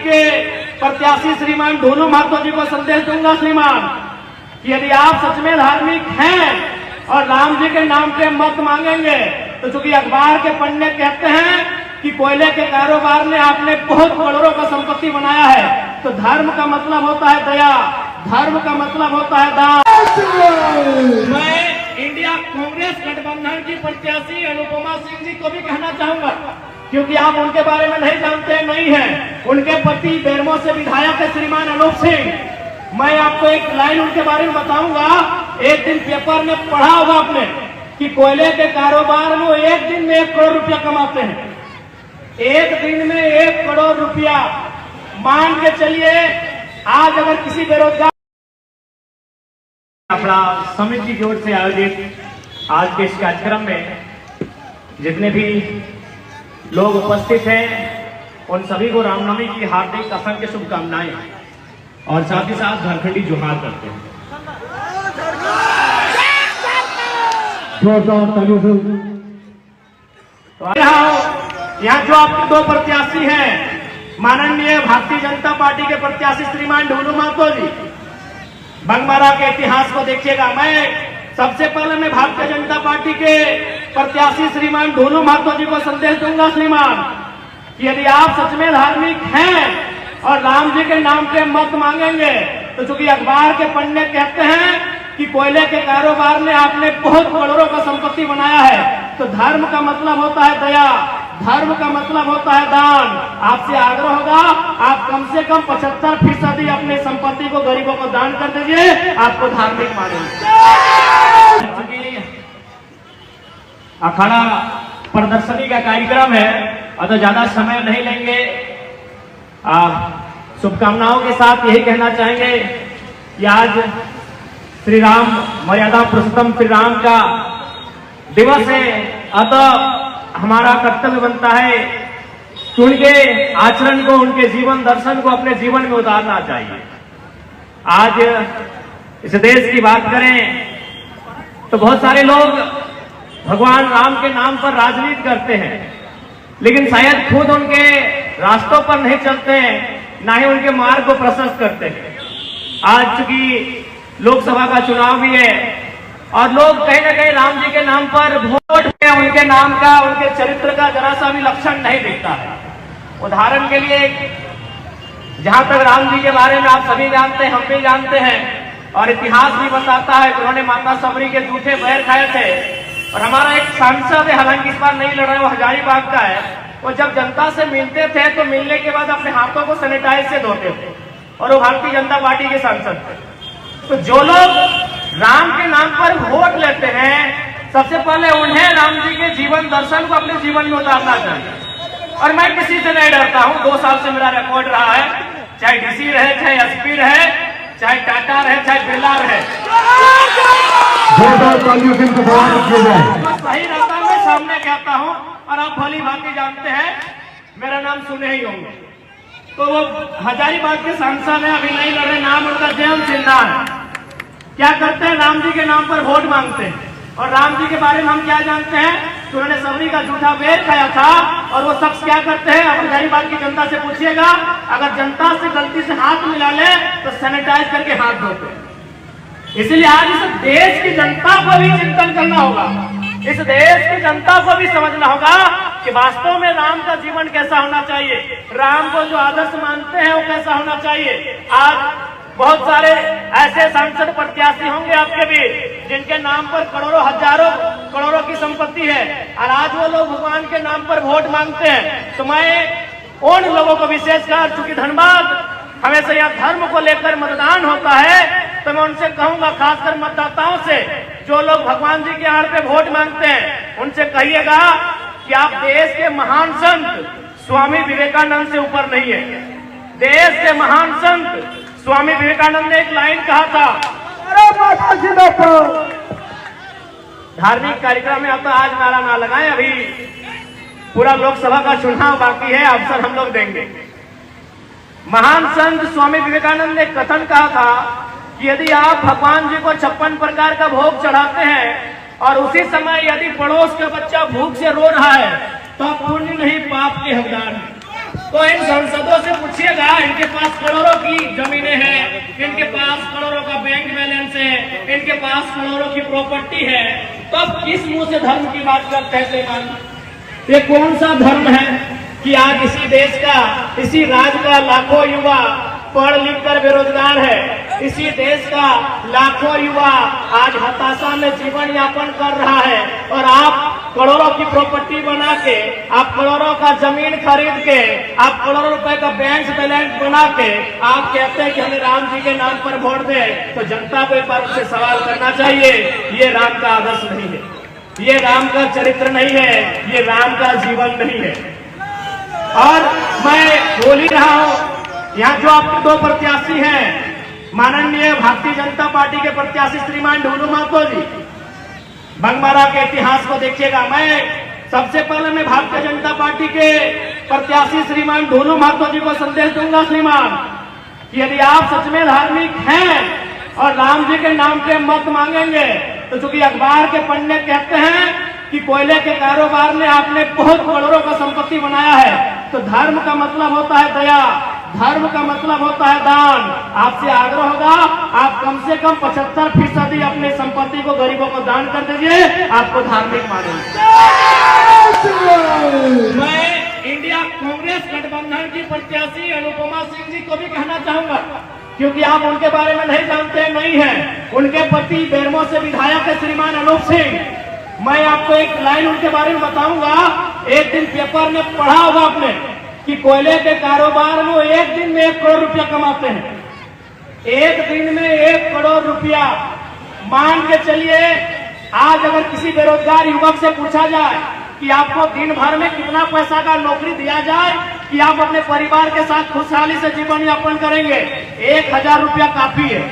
के प्रत्याशी श्रीमान ढोलू महतो जी को संदेश दूंगा श्रीमान कि यदि आप सच में धार्मिक हैं और राम जी के नाम पे मत मांगेंगे तो चूंकि अखबार के पन्ने कहते हैं कि कोयले के कारोबार में आपने बहुत करोड़ों का संपत्ति बनाया है, तो धर्म का मतलब होता है दया, धर्म का मतलब होता है दान। मैं इंडिया कांग्रेस गठबंधन की प्रत्याशी अनुपमा सिंह जी को भी कहना चाहूंगा, क्योंकि आप उनके बारे में नहीं जानते, नहीं है। उनके पति बेरमो से विधायक है श्रीमान अनूप सिंह। मैं आपको एक लाइन उनके बारे में बताऊंगा। एक दिन पेपर में पढ़ा होगा आपने कि कोयले के कारोबार में एक दिन में 1 करोड़ रुपया कमाते हैं। एक दिन में 1 करोड़ रुपया मान के चलिए। आज अगर किसी बेरोजगार अपना समिति की ओर से आयोजित आज के इस कार्यक्रम में जितने भी लोग उपस्थित हैं उन सभी को रामनवमी की हार्दिक असंख्य शुभकामनाएं और साथ ही साथ झारखंडी जोहार करते हैं। यहाँ जो आपके 2 प्रत्याशी हैं, माननीय भारतीय जनता पार्टी के प्रत्याशी श्रीमान ढोलू महतो जी, बंगमारा के इतिहास को देखिएगा। मैं सबसे पहले मैं भारतीय जनता पार्टी के प्रत्याशी श्रीमान ढोलू महतो जी को संदेश दूंगा श्रीमान कि यदि आप सच में धार्मिक हैं और राम जी के नाम पे मत मांगेंगे तो चूंकि अखबार के पन्ने कहते हैं कि कोयले के कारोबार में आपने बहुत करोड़ों का संपत्ति बनाया है, तो धर्म का मतलब होता है दया, धर्म का मतलब होता है दान। आपसे आग्रह होगा आप कम से कम 75% अपनी संपत्ति को गरीबों को दान कर दीजिए, आपको धार्मिक मानेंगे। अखाड़ा प्रदर्शनी का कार्यक्रम है और तो ज्यादा समय नहीं लेंगे। शुभकामनाओं के साथ यही कहना चाहेंगे कि आज श्री राम मर्यादा पुरुषोत्तम श्री राम का दिवस है, अतः हमारा कर्तव्य बनता है कि उनके आचरण को, उनके जीवन दर्शन को अपने जीवन में उतारना चाहिए। आज इस देश की बात करें तो बहुत सारे लोग भगवान राम के नाम पर राजनीति करते हैं, लेकिन शायद खुद उनके रास्तों पर नहीं चलते हैं, ना ही उनके मार्ग को प्रशस्त करते हैं। आज चूंकि लोकसभा का चुनाव भी है और लोग कहीं ना कहीं राम जी के नाम पर वोट में उनके नाम का, उनके चरित्र का जरा सा भी लक्षण नहीं दिखता है। उदाहरण के लिए जहां तक राम जी के बारे में आप सभी जानते हैं, हम भी जानते हैं और इतिहास भी बताता है कि उन्होंने माता सबरी के जूठे पैर खाए थे। और हमारा एक सांसद है, हालांकि इस बार नहीं लड़ रहा है, वो हजारीबाग का है, वो जब जनता से मिलते थे तो मिलने के बाद अपने हाथों को सैनिटाइज से धोते थे और वो भारतीय जनता पार्टी के सांसद थे। तो जो लोग राम के नाम पर वोट लेते हैं, सबसे पहले उन्हें राम जी के जीवन दर्शन को अपने जीवन में उतारना चाहिए। और मैं किसी से नहीं डरता हूं, 2 साल से मेरा रिकॉर्ड रहा है, चाहे डीसी रहे, चाहे एसपी रहे, चाहे टाटा रहे, चाहे बिरला रहे, सही रहता मैं सामने कहता हूं और आप भली भांति जानते हैं, मेरा नाम सुने ही होंगे। तो वो हजारीबाग के सांसद हैं, अभी नहीं लड़ रहे, नाम उनका जयंत सिन्हा है। क्या करते हैं, राम जी के नाम पर वोट मांगते हैं। और राम जी के बारे में हम क्या जानते हैं कि उन्होंने सबरी का जूठा बेर खाया था। और वो शख्स क्या करते हैं, अब हजारीबाग की जनता से पूछिएगा, अगर जनता से गलती से हाथ मिला ले तो सैनिटाइज करके हाथ धोते हैं। इसलिए आज इस देश की जनता को भी चिंतन करना होगा, इस देश की जनता को भी समझना होगा कि वास्तव में राम का जीवन कैसा होना चाहिए, राम को जो आदर्श मानते हैं वो कैसा होना चाहिए। आज बहुत सारे ऐसे सांसद प्रत्याशी होंगे आपके भी जिनके नाम पर करोड़ों हजारों करोड़ों की संपत्ति है और आज वो लोग भगवान के नाम पर वोट मांगते हैं। तो मैं उन लोगों को विशेषकर, चूंकि धनबाद हमेशा यहाँ धर्म को लेकर मतदान होता है, तो मैं उनसे कहूंगा, खासकर मतदाताओं से, जो लोग भगवान जी के आड़ पे वोट मांगते हैं, उनसे कहिएगा कि आप देश के महान संत स्वामी विवेकानंद से ऊपर नहीं है। देश के महान संत स्वामी विवेकानंद ने एक लाइन कहा था, धार्मिक कार्यक्रम में अब तो आज नारा ना लगाएं, अभी पूरा लोकसभा का चुनाव बाकी है, अवसर हम लोग देंगे। महान संत स्वामी विवेकानंद ने कथन कहा था कि यदि आप भगवान जी को 56 प्रकार का भोग चढ़ाते हैं और उसी समय यदि पड़ोस का बच्चा भूख से रो रहा है तो आप पुण्य नहीं पाप के हकदार हैं। तो इन सांसदों से पूछिएगा, इनके पास करोड़ों की प्रॉपर्टी है, तो अब किस मुंह से धर्म की बात करते हैं श्रीमान? ये कौन सा धर्म है कि आज इसी देश का, इसी राज्य का लाखों युवा पढ़ लिख कर बेरोजगार है, इसी देश का लाखों युवा आज हताशा में जीवन यापन कर रहा है, और आप करोड़ों की प्रॉपर्टी बना के, आप करोड़ों का जमीन खरीद के, आप करोड़ों रुपए का बैंक बैलेंस बना के आप कहते हैं कि हमें राम जी के नाम पर वोट दे, तो जनता को एक बार उससे सवाल करना चाहिए, ये राम का आदर्श नहीं है, ये राम का चरित्र नहीं है, ये राम का जीवन नहीं है। और मैं बोल ही रहा हूं, यहाँ जो आपके दो प्रत्याशी हैं, माननीय भारतीय जनता पार्टी के प्रत्याशी श्रीमान ढोलू महतो जी, बंगमारा के इतिहास को देखिएगा। मैं सबसे पहले मैं भारतीय जनता पार्टी के प्रत्याशी श्रीमान ढोलू महतो जी को संदेश दूंगा श्रीमान, कि यदि आप सच में धार्मिक हैं और राम जी के नाम पे मत मांगेंगे, तो चूंकि अखबार के पन्ने कहते हैं कि कोयले के कारोबार में आपने बहुत करोड़ों का संपत्ति बनाया है, तो धर्म का मतलब होता है दया, धर्म का मतलब होता है दान। आपसे आग्रह होगा, आप कम से कम 75% अपनी संपत्ति को गरीबों को दान कर दीजिए, आपको धार्मिक मानेंगे। मैं इंडिया कांग्रेस गठबंधन की प्रत्याशी अनुपमा सिंह जी को भी कहना चाहूंगा, क्योंकि आप उनके बारे में नहीं जानते, नहीं है, उनके पति बेरमो से विधायक है श्रीमान अनूप सिंह। मैं आपको एक लाइन उनके बारे में बताऊंगा, एक दिन पेपर में पढ़ा होगा आपने कि कोयले के कारोबार में एक दिन में 1 करोड़ रुपया कमाते हैं, एक दिन में 1 करोड़ रुपया। मान के चलिए, आज अगर किसी बेरोजगार युवक से पूछा जाए कि आपको दिन भर में कितना पैसा का नौकरी दिया जाए कि आप अपने परिवार के साथ खुशहाली से जीवन यापन करेंगे, 1000 रुपया काफी है।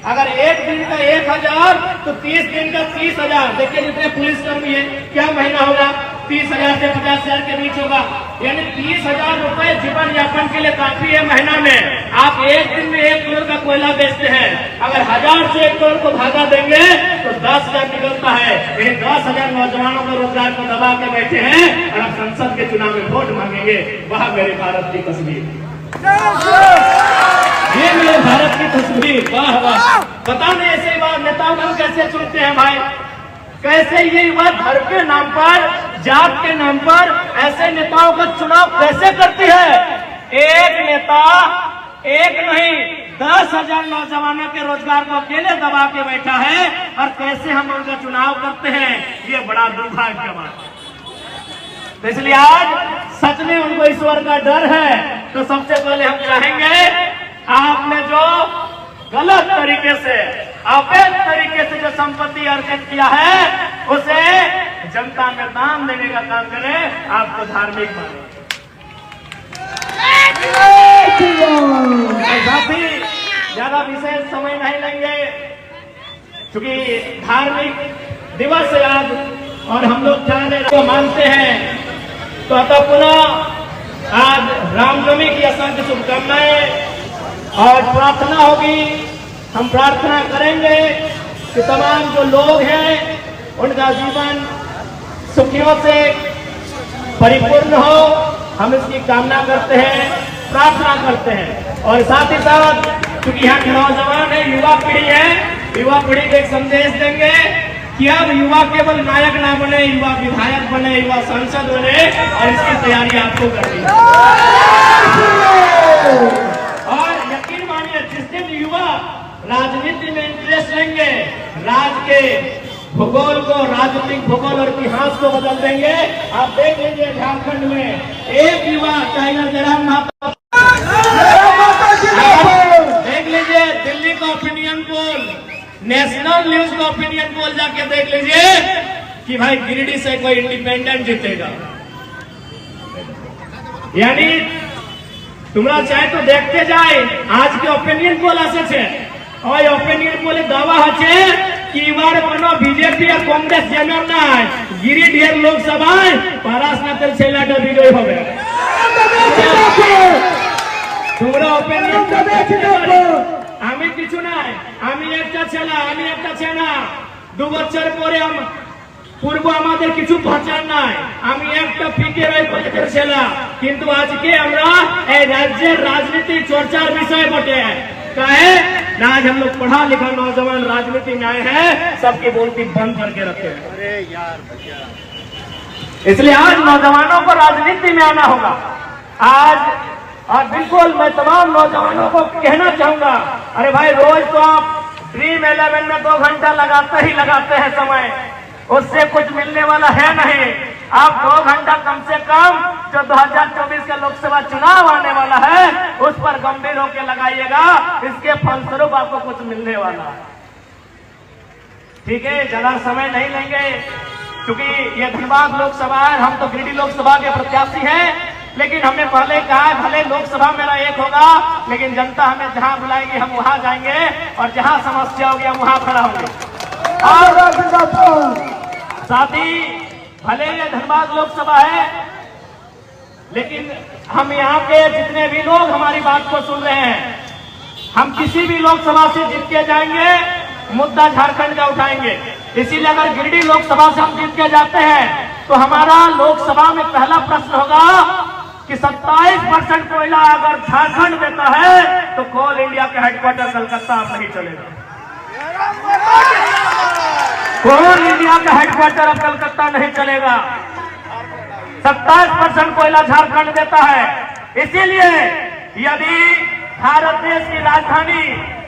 अगर एक दिन का 1000 तो 30 दिन का 30,000। देखिए जितने पुलिसकर्मी है, क्या महीना होगा, 30,000 से 50,000 के बीच होगा, यानी 30,000 रुपए जीवन यापन के लिए काफी है महीना में। आप एक दिन में 1 करोड़ का कोयला बेचते हैं, अगर 1000 से 1 करोड़ को भागा देंगे तो 10,000 निकलता है। ये 10,000 नौजवानों को रोजगार को दबा के बैठे हैं, और आप संसद के चुनाव में वोट मांगेंगे। वह मेरे भारत की तस्वीर, ये मेरे भारत की तस्वीर। वाह वाह, पता नहीं ऐसे बात नेताओं को कैसे चुनते हैं भाई, कैसे ये युवा धर्म के नाम पर, जात के नाम पर ऐसे नेताओं का चुनाव कैसे करती है। एक नेता एक नहीं 10,000 नौजवानों के रोजगार को अकेले दबा के बैठा है, और कैसे हम उनका चुनाव करते हैं, ये बड़ा दुर्भाग्य की बात है। तो इसलिए आज सच में उनको ईश्वर का डर है, तो सबसे पहले हम चाहेंगे आपने जो गलत तरीके से, अवैध तरीके से जो संपत्ति अर्जित किया है, उसे जनता में दान देने का काम करें, आपको धार्मिक माने। साथी ज्यादा विशेष समय नहीं लेंगे, क्योंकि धार्मिक दिवस है आज, और हम लोग चाहते मानते हैं, तो अतः पुनः आज रामनवमी की असंख्य शुभकामनाएं और प्रार्थना होगी। हम प्रार्थना करेंगे कि तमाम जो लोग हैं उनका जीवन सुखियों से परिपूर्ण हो, हम इसकी कामना करते हैं, प्रार्थना करते हैं। और साथ ही साथ क्योंकि यहाँ के नौजवान है, युवा पीढ़ी है, युवा पीढ़ी को एक संदेश देंगे कि अब युवा केवल नायक ना बने, युवा विधायक बने, युवा सांसद बने, और इसकी तैयारी आपको करनी है। और यकीन मानिए, जिस दिन युवा राजनीति में इंटरेस्ट लेंगे, राज्य के भूगोल को, राजनीतिक भूगोल और इतिहास को बदल देंगे। आप देख लीजिए झारखंड में एक युवा टाइगर जयराम महतो, देख लीजिए दिल्ली का ओपिनियन पोल, नेशनल न्यूज का ओपिनियन पोल जाके देख लीजिए कि भाई गिरिडीह से कोई इंडिपेंडेंट जीतेगा। यानी তোমরা চাই তো দেখতে যাই আজকে ওপিনিয়ন পোল আসছে, ওই ওপিনিয়ন পোলে দাওয়া আছে কি এবার কোনো বিজেপি আর কংগ্রেস জেনার নাই, গিরিডিহের লোকসভায় পরাশনাথের ছেলেটা বিজয় হবে। তোমরা ওপিনিয়ন আমি কিছু নাই, আমি একটা ছেলে, আমি একটা ছেনা, 2 বছর পরে পূর্ব আমাদের কিছু ভাষার নাই, আমি একটা পিকের ওই কলেজের ছেলে, কিন্তু আজকে আমরা এই রাজ্যের রাজনীতি চর্চার বিষয় বটে। কাহে आज हम लोग पढ़ा लिखा नौजवान राजनीति में आए हैं, सबकी बोलती बंद करके रखे हैं। अरे यार भैया, इसलिए आज नौजवानों को राजनीति में आना होगा आज। और बिल्कुल मैं तमाम नौजवानों को कहना चाहूंगा, अरे भाई रोज तो आप ड्रीम 11 में 2 घंटा लगाते हैं समय, उससे कुछ मिलने वाला है नहीं। आप 2 घंटा कम से कम जो 2024 का लोकसभा चुनाव आने वाला है उस पर गंभीर होकर लगाइएगा, इसके फलस्वरूप आपको कुछ मिलने वाला है। ठीक है, ज्यादा समय नहीं लेंगे क्योंकि ये धनबाद लोकसभा है, हम तो गिरिडीह लोकसभा के प्रत्याशी हैं। लेकिन हमने पहले कहा है भले लोकसभा मेरा एक होगा, लेकिन जनता हमें जहां बुलाएगी हम वहां जाएंगे और जहां समस्या होगी हम वहां खड़ा होंगे। और साथ ही भले ये धनबाद लोकसभा है, लेकिन हम यहाँ के जितने भी लोग हमारी बात को सुन रहे हैं, हम किसी भी लोकसभा से जीत के जाएंगे, मुद्दा झारखंड का उठाएंगे। इसीलिए अगर गिरिडीह लोकसभा से हम जीत के जाते हैं तो हमारा लोकसभा में पहला प्रश्न होगा कि 27% कोयला अगर झारखंड देता है तो कोल इंडिया के हेडक्वार्टर कलकत्ता अब नहीं चलेगा। कोल इंडिया का हेडक्वार्टर अब कलकत्ता नहीं चलेगा। 27% कोयला झारखंड देता है। इसीलिए यदि भारत देश की राजधानी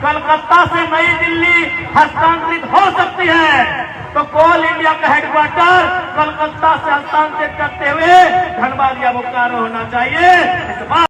कलकत्ता से नई दिल्ली हस्तांतरित हो सकती है तो कोल इंडिया का हेडक्वार्टर कलकत्ता से हस्तांतरित करते हुए धनबाद या बोकारो होना चाहिए। इस बात